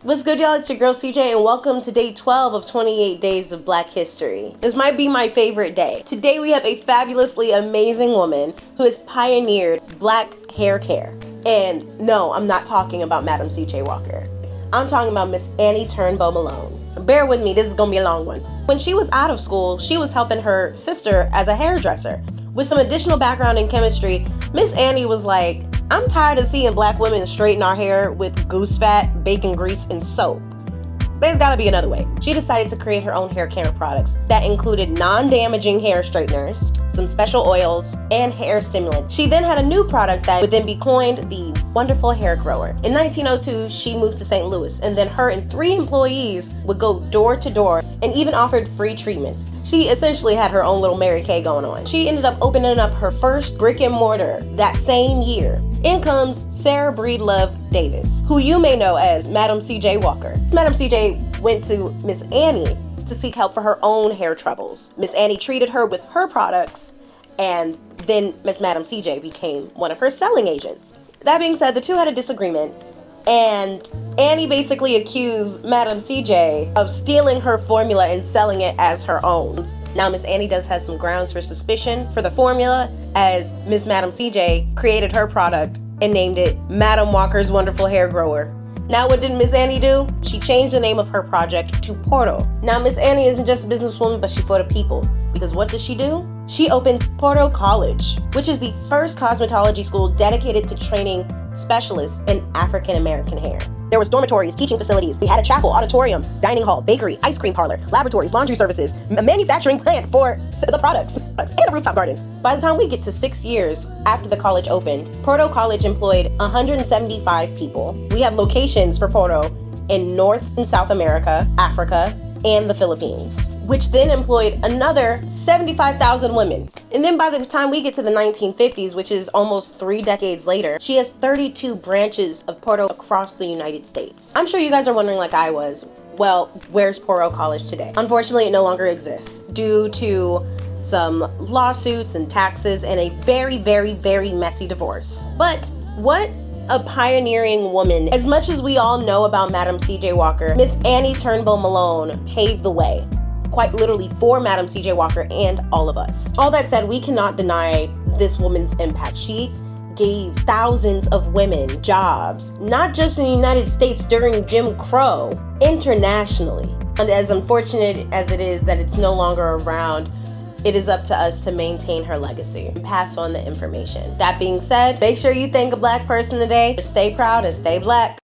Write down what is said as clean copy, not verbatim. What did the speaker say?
What's good, y'all? It's your girl CJ, and welcome to day 12 of 28 days of Black history. This might be my favorite day. Today we have a fabulously amazing woman who has pioneered Black hair care. And no, I'm not talking about Madam CJ Walker. I'm talking about Miss Annie Turnbo Malone. Bear with me, this is gonna be a long one. When she was out of school, she was helping her sister as a hairdresser. With some additional background in chemistry, Miss Annie was like, I'm tired of seeing Black women straighten our hair with goose fat, bacon grease, and soap. There's gotta be another way. She decided to create her own hair care products that included non-damaging hair straighteners, some special oils, and hair stimulants. She then had a new product that would then be coined the Wonderful Hair Grower. In 1902, she moved to St. Louis, and then her and 3 employees would go door to door and even offered free treatments. She essentially had her own little Mary Kay going on. She ended up opening up her first brick and mortar that same year. In comes Sarah Breedlove Davis, who you may know as Madam CJ Walker. Madam CJ went to Miss Annie to seek help for her own hair troubles. Miss Annie treated her with her products, and then Miss Madam CJ became one of her selling agents. That being said, the two had a disagreement, and Annie basically accused Madam CJ of stealing her formula and selling it as her own. Now, Miss Annie does have some grounds for suspicion for the formula, as Miss Madam CJ created her product and named it Madam Walker's Wonderful Hair Grower. Now, what did Miss Annie do? She changed the name of her project to Porto. Now, Miss Annie isn't just a businesswoman, but she's for the people. Because what does she do? She opens Porto College, which is the first cosmetology school dedicated to training specialists in African American hair. There was dormitories, teaching facilities. We had a chapel, auditorium, dining hall, bakery, ice cream parlor, laboratories, laundry services, a manufacturing plant for the products, and a rooftop garden. By the time we get to 6 years after the college opened, Porto College employed 175 people. We have locations for Porto in North and South America, Africa, and the Philippines, which then employed another 75,000 women. And then by the time we get to the 1950s, which is almost 3 decades later, she has 32 branches of Porto across the United States. I'm sure you guys are wondering, like I was, well, where's Porto College today? Unfortunately, it no longer exists due to some lawsuits and taxes and a very, very, very messy divorce. But what a pioneering woman. As much as we all know about Madam CJ Walker, Miss Annie Turnbo Malone paved the way, quite literally, for Madam CJ Walker and all of us. All that said, we cannot deny this woman's impact. She gave thousands of women jobs, not just in the United States during Jim Crow, internationally. And as unfortunate as it is that it's no longer around, it is up to us to maintain her legacy and pass on the information. That being said, make sure you thank a Black person today. Stay proud and stay Black.